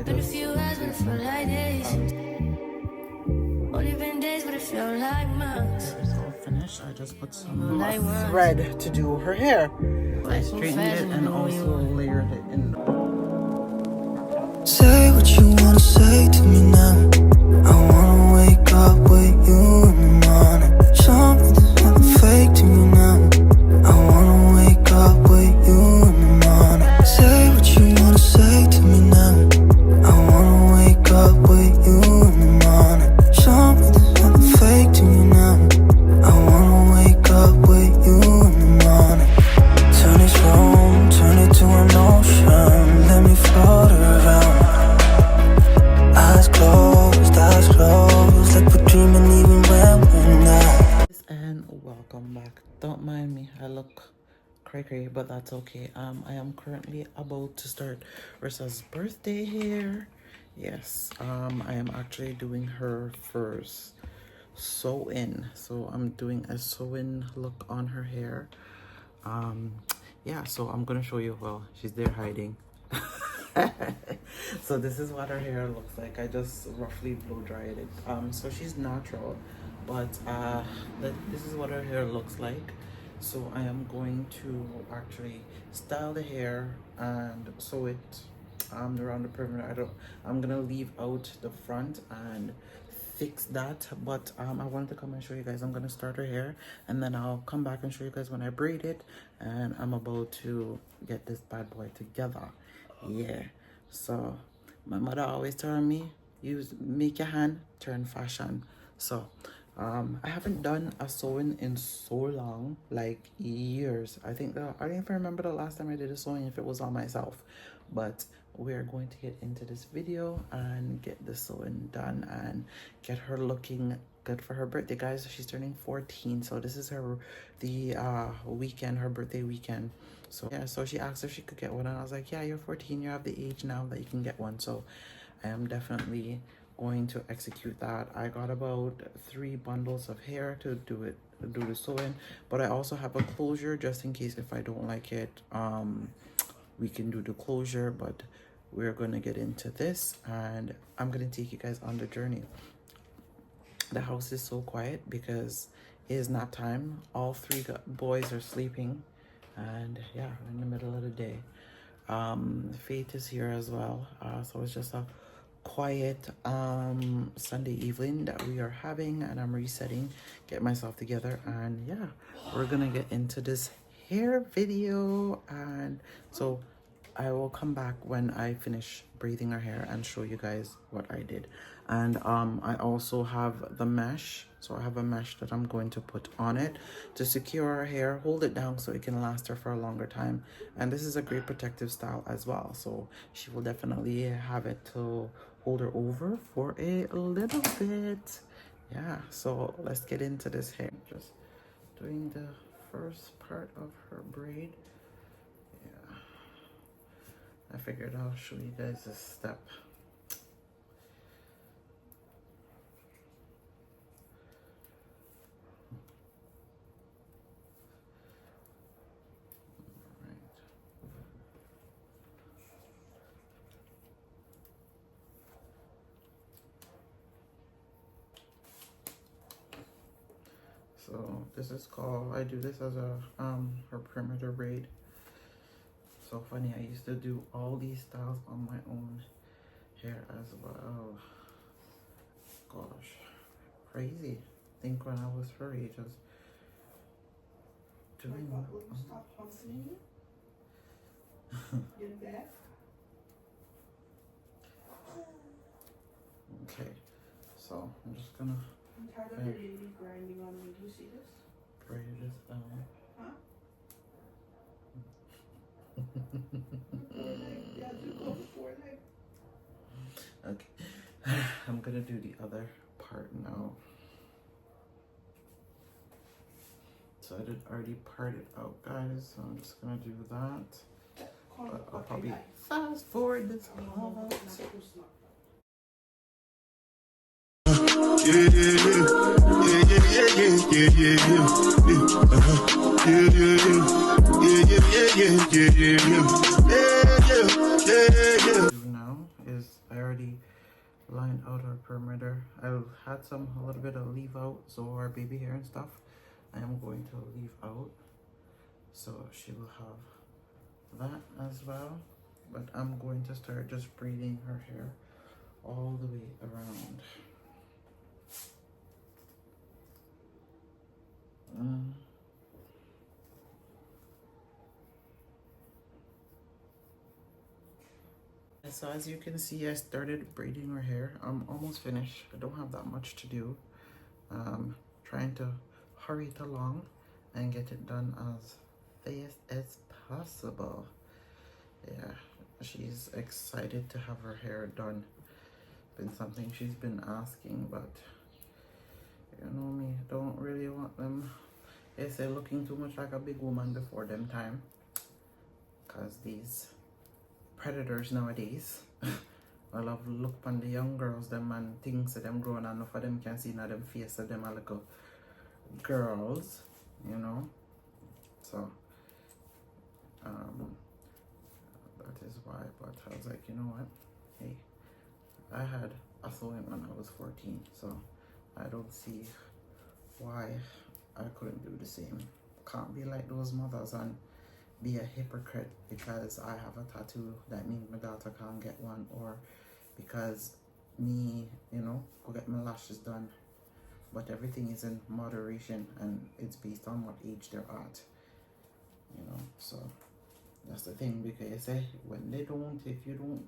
just only been days, but it felt like months. It's all finished. I just put some thread to do her hair. I straightened it and also layered it in. Say what you wanna say to me now. I wanna wake up with you in the morning. Show me there's nothing fake to me now. I wanna wake up with you in the morning. Say what you wanna say to me now. I wanna wake up with you in the morning. Show me there's nothing fake to me now. I wanna wake up with you in the morning. Turn this room, turn it to an ocean. Let me float around. Eyes closed, like we're dreaming even when we're not. And welcome back. Don't mind me, I look cray-cray, but that's okay. I am currently about to start Rissa's birthday hair. Yes, I am actually doing her first sew-in. So I'm doing a sew-in look on her hair. Yeah, so I'm gonna show you. Well, she's there hiding. So this is what her hair looks like. I just roughly blow dried it. So she's natural, but this is what her hair looks like. So I am going to actually style the hair and sew it around the perimeter. I'm gonna leave out the front and fix that, but I wanted to come and show you guys. I'm gonna start her hair and then I'll come back and show you guys when I braid it, and I'm about to get this bad boy together. Yeah, so my mother always told me, make your hand turn fashion. So I haven't done a sewing in so long, like years. I don't even remember the last time I did a sewing, if it was on myself. But we're going to get into this video and get the sewing done and get her looking good for her birthday, guys. She's turning 14, so this is her weekend, her birthday weekend. So yeah, so she asked if she could get one, and I was like, yeah, you're 14, you have the age now that you can get one. So I am definitely going to execute that. I got about 3 bundles of hair to do the sewing, but I also have a closure just in case if I don't like it. We can do the closure, but we're gonna get into this and I'm gonna take you guys on the journey. The house is so quiet because it is nap time. All 3 boys are sleeping, and yeah, we're in the middle of the day. Faith is here as well, so it's just a quiet Sunday evening that we are having, and I'm resetting, get myself together, and yeah, we're gonna get into this hair video. And so I will come back when I finish braiding her hair and show you guys what I did. And I also have the mesh. So I have a mesh that I'm going to put on it to secure her hair, hold it down so it can last her for a longer time. And this is a great protective style as well, so she will definitely have it to hold her over for a little bit. Yeah, so let's get into this hair. Just doing the first part of her braid. Yeah, I figured I'll show you guys a step. So this is called, I do this as a her perimeter braid. So funny, I used to do all these styles on my own hair as well. Gosh, crazy. Think when I was her age, just doing Stop humping you. Get back. Okay, so I'm just gonna I'm tired of the lady grinding on me. Do you see this? braid this down. Huh? Yeah, do go before leg. Okay, I'm gonna do the other part now. So I did already part it out, guys, so I'm just gonna do that. But I'll probably fast forward this part. Now is I already lined out her perimeter. I had a little bit of leave out, so our baby hair and stuff I am going to leave out, so she will have that as well. But I'm going to start just braiding her hair all the way around. So as you can see, I started braiding her hair. I'm almost finished. I don't have that much to do. Trying to hurry it along and get it done as fast as possible. Yeah, she's excited to have her hair done. Been something she's been asking, but you know me, don't really want them. They say looking too much like a big woman before them time, because these predators nowadays I love look on the young girls them and things that them growing, enough of them can see now them face of them are little girls, you know. So that is why. But I was like, you know what, hey, I had a sewing when I was 14, so I don't see why I couldn't do the same. Can't be like those mothers and be a hypocrite because I have a tattoo that means my daughter can't get one, or because me, you know, go get my lashes done. But everything is in moderation and it's based on what age they're at, you know. So that's the thing, because when they don't, if you don't,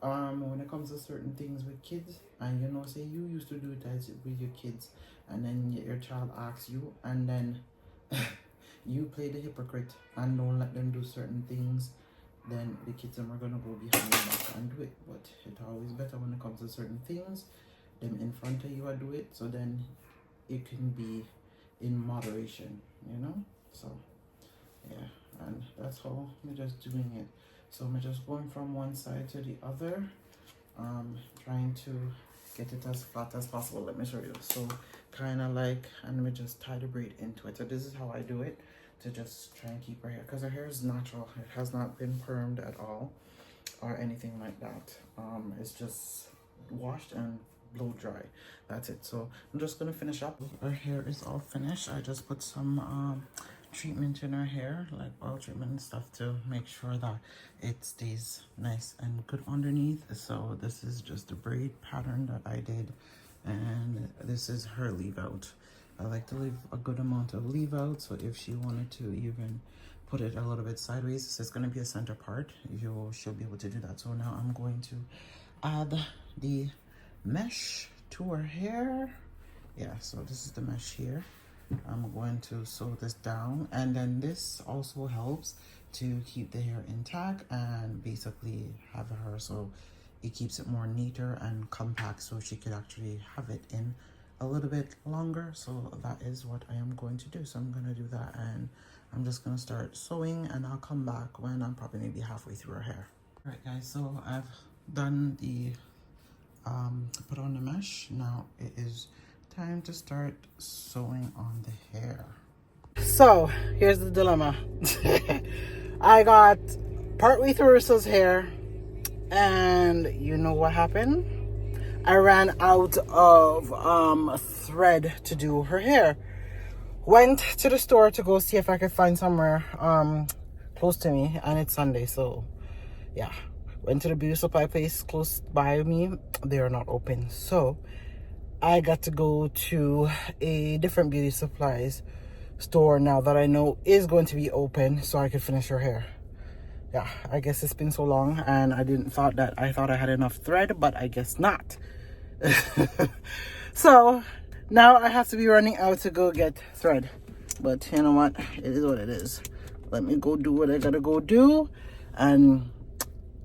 when it comes to certain things with kids, and you know, say you used to do it as with your kids, and then your child asks you, and then you play the hypocrite and don't let them do certain things, then the kids are gonna go behind your back and do it. But it's always better when it comes to certain things, them in front of you I do it, so then it can be in moderation, you know. So yeah, and that's how I'm just doing it. So I'm just going from one side to the other, trying to get it as flat as possible. Let me show you. So kind of like, and let me just tie the braid into it. So this is how I do it, to just try and keep her hair, because her hair is natural. It has not been permed at all or anything like that. It's just washed and blow dry. That's it. So I'm just gonna finish up. Her hair is all finished. I just put some treatment in her hair, like oil treatment and stuff, to make sure that it stays nice and good underneath. So this is just a braid pattern that I did, and this is her leave out. I like to leave a good amount of leave out, so if she wanted to even put it a little bit sideways, so it's going to be a center part, she'll be able to do that. So now I'm going to add the mesh to her hair. Yeah, so this is the mesh here. I'm going to sew this down, and then this also helps to keep the hair intact and basically have her, so it keeps it more neater and compact, so she could actually have it in a little bit longer. So that is what I am going to do. So I'm going to do that, and I'm just going to start sewing, and I'll come back when I'm probably maybe halfway through her hair. All right guys, so I've done the put on the mesh. Now it is time to start sewing on the hair. So here's the dilemma. I got partway through Ursa's hair, and you know what happened? I ran out of thread to do her hair. Went to the store to go see if I could find somewhere close to me, and it's Sunday, so yeah. Went to the beauty supply place close by me. They are not open, so I got to go to a different beauty supplies store now that I know is going to be open, so I could finish her hair. Yeah, I guess it's been so long, and I thought I had enough thread, but I guess not. So now I have to be running out to go get thread, but you know what, it is what it is. Let me go do what I gotta go do, and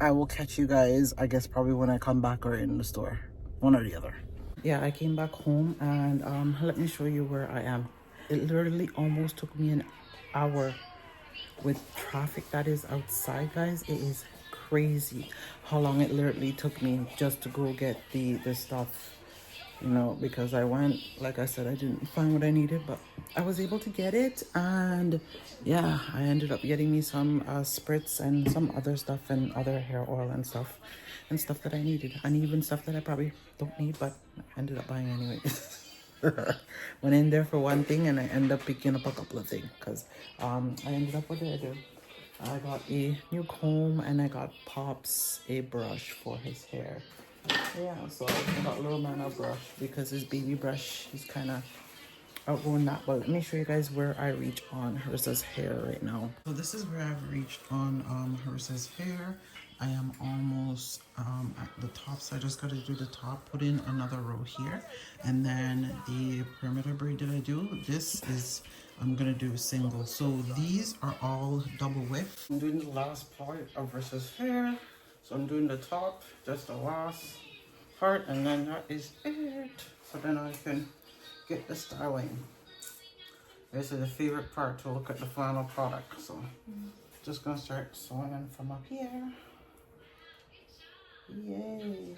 I will catch you guys, I guess, probably when I come back or in the store, one or the other. Yeah, I came back home, and let me show you where I am. It literally almost took me an hour with traffic that is outside, guys. It is crazy how long it literally took me just to go get the stuff. you know, because I went, like I said, I didn't find what I needed, but I was able to get it. And yeah, I ended up getting me some spritz and some other stuff and other hair oil and stuff that I needed, and even stuff that I probably don't need, but I ended up buying anyway. Went in there for one thing and I ended up picking up a couple of things because I ended up, what did I do? I got a new comb and I got Pops a brush for his hair. Yeah, so I got little man a brush because his baby brush, he's kind of outgrowing that. But let me show you guys where I reach on Hersa's hair right now. So this is where I've reached on Hersa's hair. I am almost at the top, so I just got to do the top, put in another row here, and then the perimeter braid that I do, this is, I'm gonna do single. So these are all double width. I'm doing the last part of Hersa's hair, so I'm doing the top, just the last part, and then that is it. So then I can get the styling. This is the favorite part, to look at the final product. So just gonna start sewing in from up here. Yay.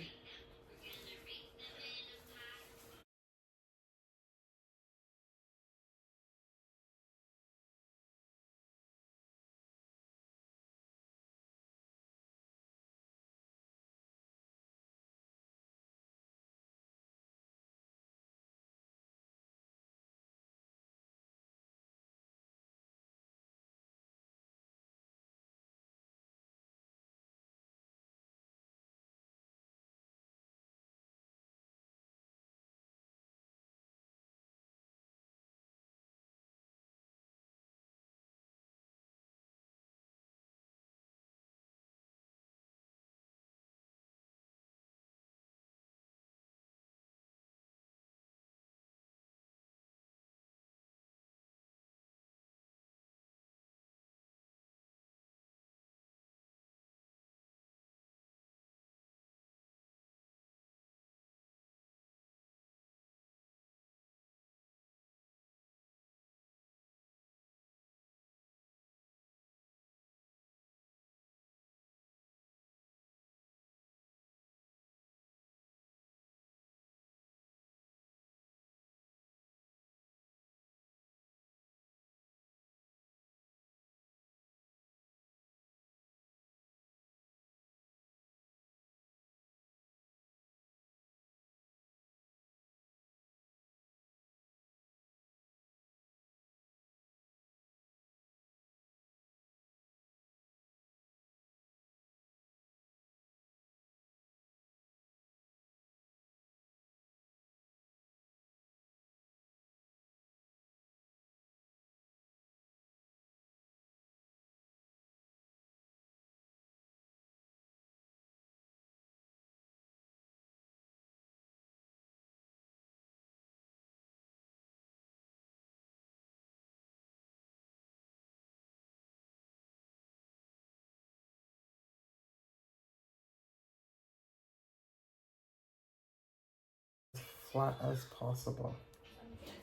Flat as possible.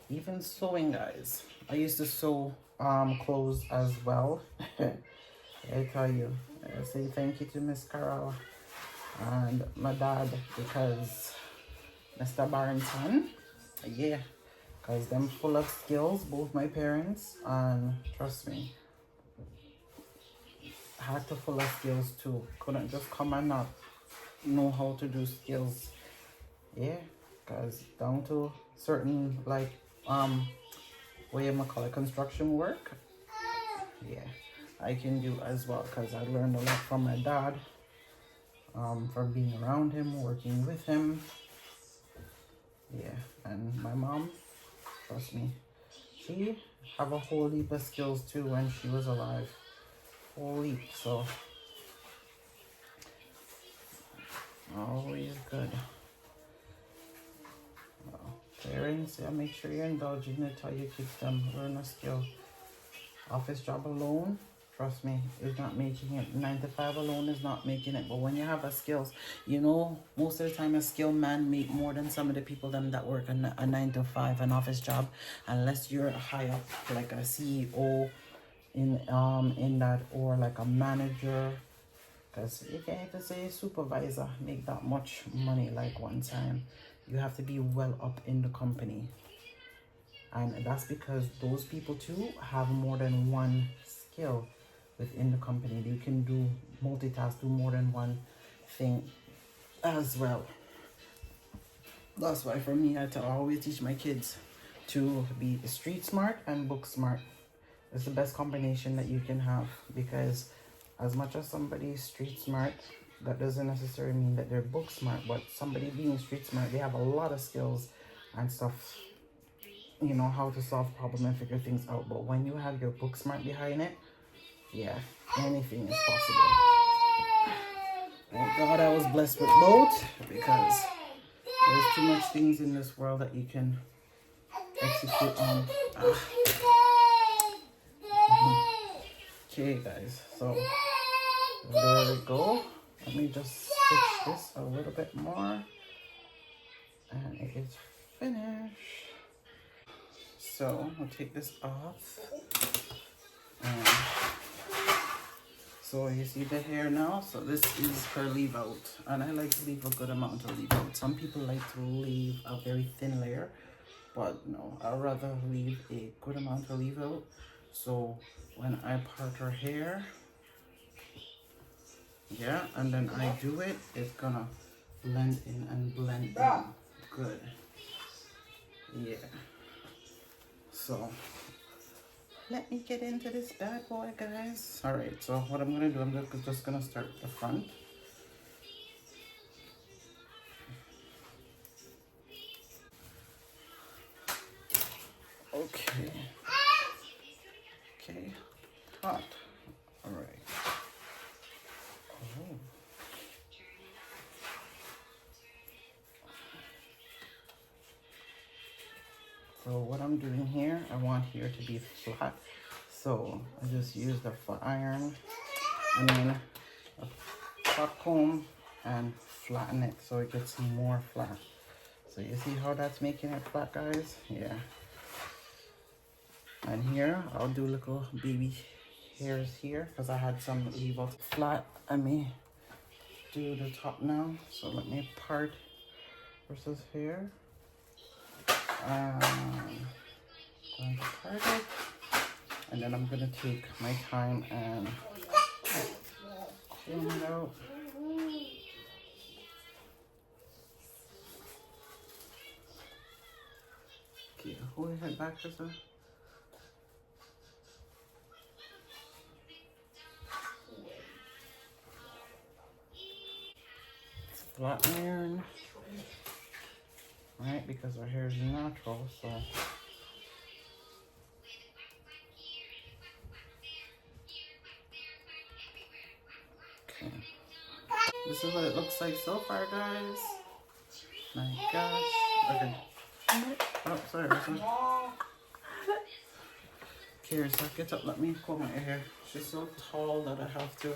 Even sewing, guys. I used to sew clothes as well. I tell you, I say thank you to Miss Carol and my dad, because Mr. Barrington, yeah, because them full of skills, both my parents, and trust me, had to full of skills too. Couldn't just come and not know how to do skills. Yeah, because down to certain, like what you call it, construction work, yeah, I can do as well, because I learned a lot from my dad, from being around him, working with him. Yeah, and my mom, trust me, she have a whole heap of skills too when she was alive. Whole heap, so always good. Parents, yeah, make sure you're indulging it, how you keep them learn a skill. Office job alone, trust me, is not making it. 9 to 5 alone is not making it. But when you have a skills, you know, most of the time a skilled man make more than some of the people them that work a 9 to 5, an office job, unless you're high up, like a CEO in that, or like a manager. Because you can't even say supervisor make that much money like one time. you have to be well up in the company. And that's because those people too have more than one skill within the company. You can do multitask, do more than one thing as well. That's why for me, I always teach my kids to be street smart and book smart. It's the best combination that you can have, because as much as somebody is street smart, that doesn't necessarily mean that they're book smart. But somebody being street smart, they have a lot of skills and stuff, you know, how to solve problems and figure things out. But when you have your book smart behind it, yeah, anything is possible. Thank God I was blessed with both, because there's too much things in this world that you can execute on. Okay guys, so there we go. Let me just stitch this a little bit more and it is finished. So we'll take this off. And so you see the hair now. So this is her leave out, and I like to leave a good amount of leave out. Some people like to leave a very thin layer, but no, I'd rather leave a good amount of leave out. So when I part her hair, yeah, and then I do it, it's gonna blend in and blend in good. Yeah. So let me get into this bad boy, guys. All right, so what I'm gonna do, I'm just gonna start with the front. Okay. Okay. Hot. All right. Oh. So what I'm doing here, I want here to be flat. So I just use the flat iron and then a flat comb and flatten it so it gets more flat. So you see how that's making it flat, guys? Yeah. And here I'll do little baby hairs here because I had some leave out flat. Let me do the top now. So let me part versus hair. Going to part it, and then I'm gonna take my time and comb it out. Okay, hold your head back just a. Flat iron, right? Because our hair is natural, so. Okay. This is what it looks like so far, guys. My gosh. Okay. Oh, sorry. Okay, so get up. Let me comb out your hair. She's so tall that I have to.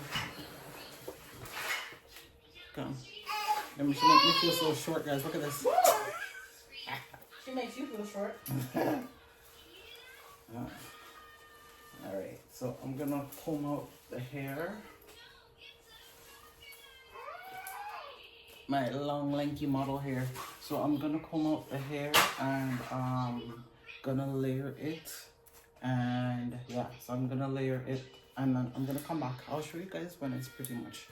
Come. She make me feel so short, guys. Look at this. She makes you feel short. Alright, so I'm gonna comb out the hair. My long, lanky model hair. So I'm gonna comb out the hair and gonna layer it. And yeah, so I'm gonna layer it and then I'm gonna come back. I'll show you guys when it's pretty much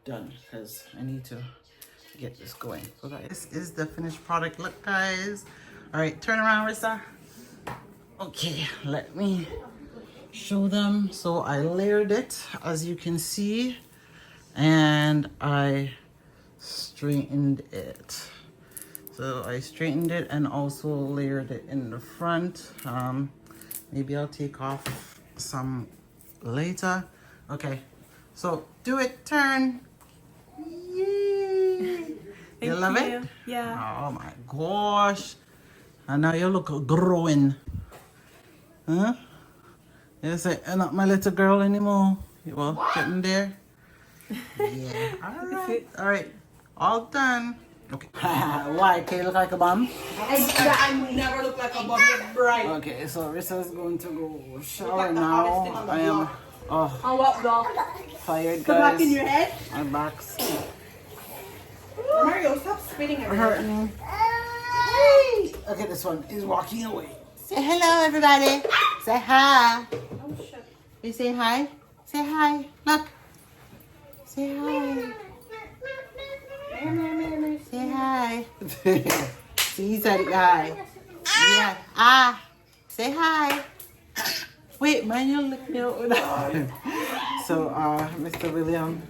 done because I need to get this going. So guys, this is the finished product look, guys. All right, turn around, Rissa. Okay, let me show them. So I layered it, as you can see, and I straightened it. So I straightened it and also layered it in the front. Maybe I'll take off some later. Okay, so do it, turn. You love it? Yeah. Oh my gosh. And now you look growing. Huh? You say, you're not my little girl anymore. You were getting there? Yeah. Alright. Alright. All done. Okay. Why? Can you look like a bum? I never look like a bum. You're bright. Okay, so Rissa's going to go shower now. I am What, dog? tired, Put back in guys. your head. My back's Mario, stop spitting everywhere. hurting. Look at this one. He's walking away. Say hello, everybody. Say hi. Oh, shit. You say hi? Say hi. Look. Say hi. Say hi. See, he said hi. Yeah. Ah. Say hi. Wait, man, you look me out. So, Mr. William,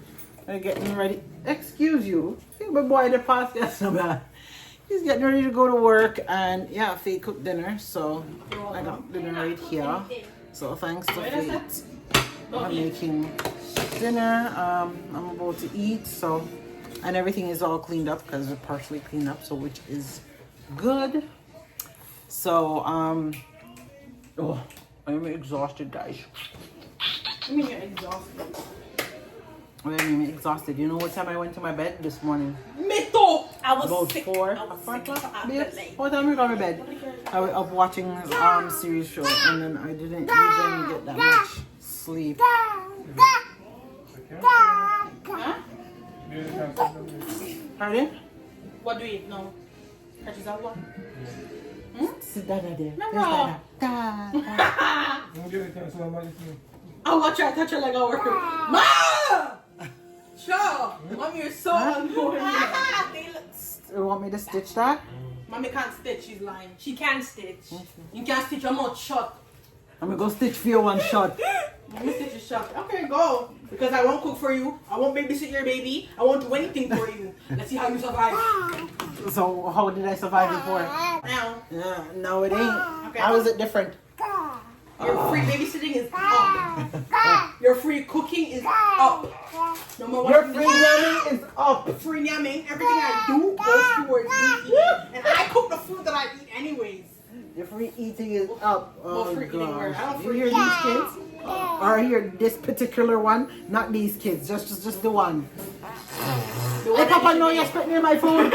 we're getting ready. Excuse you. I think my boy the past gets so bad. He's getting ready to go to work, and yeah, Faith cooked dinner, so I got dinner right here. So thanks to Faith for making dinner. I'm about to eat, so, and everything is all cleaned up because we're partially cleaned up, so which is good. So oh, I'm exhausted, guys. I mean, you're exhausted. I'm exhausted. You know what time I went to my bed this morning? Me too. I was About sick. 4 I was sick. o'clock. What time you got to bed? I was up watching series show, and then I didn't even get that much sleep. Huh? Pardon? What do you eat? No. Catches that one? Sit Dada there. No, There's no. Dada. Dada. I'll watch her touch her leg over. Ma! Sure. Mommy, you're so annoying. You want me to stitch that? Mommy can't stitch. She's lying. She can stitch. You can't stitch your mouth shut. I'm gonna go stitch for you one shot. Mommy stitch is shut. Okay, go. Because I won't cook for you. I won't babysit your baby. I won't do anything for you. Let's see how you survive. So how did I survive before? Now, Yeah, no it ain't. Okay. How is it different? your free babysitting is up. Your free cooking is up. No more Your washing free dishes. yummy is up. Free yamming. Everything I do goes towards me eating. And I cook the food that I eat anyways. Your free eating is up. Well, Oh free eating where? gosh. I don't You free hear eat. these kids? Or hear this particular one? Not these kids, just the one. Hey Papa, no, you're spitting in my food.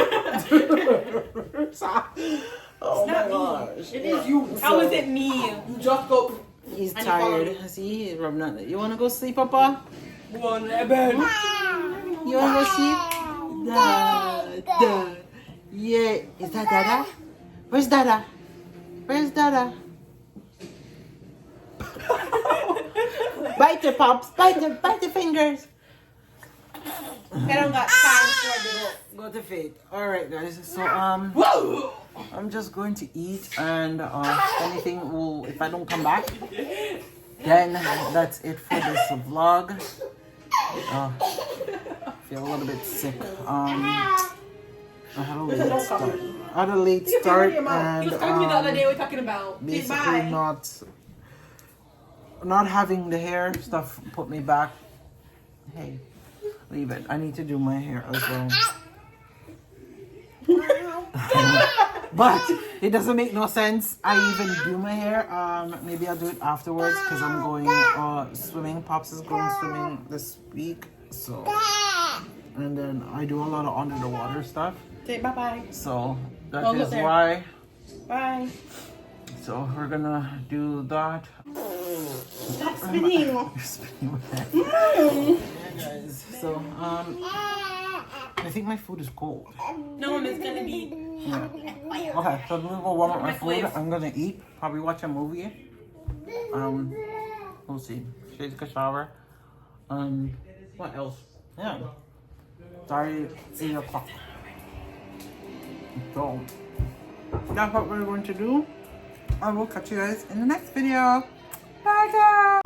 Oh my gosh. It is you. How is it me? You just go. He's And tired. See, he's rubbing on it. You wanna go sleep, Papa? Go on the bed. You wanna go sleep? Dada. Yeah. Is that Dada? Where's Dada? Where's Dada? Bite your pops. Bite your fingers. I don't got time for this. Go to Faith. Alright guys, so Whoa! I'm just going to eat, and anything will, if I don't come back, then that's it for this vlog. Feel a little bit sick. I had a late start. And You was telling me the other day we were talking about. basically Bye. not having the hair stuff put me back. Hey, leave it. I need to do my hair as well. But it doesn't make no sense. I even do my hair. Maybe I'll do it afterwards because I'm going swimming. Pops is going swimming this week, so, and then I do a lot of under the water stuff. Say bye bye. So that Oh, look is there. why. Bye. So we're gonna do that. Stop spinning. You're spinning with that. Yeah, guys. So I think my food is cold. No, it's gonna be. Yeah. Okay, so I'm gonna go warm up my food. Microwave. I'm gonna eat. Probably watch a movie. We'll see. Take a shower. What else? Yeah. Sorry, 8 o'clock. So that's what we're going to do. I will catch you guys in the next video. Bye guys.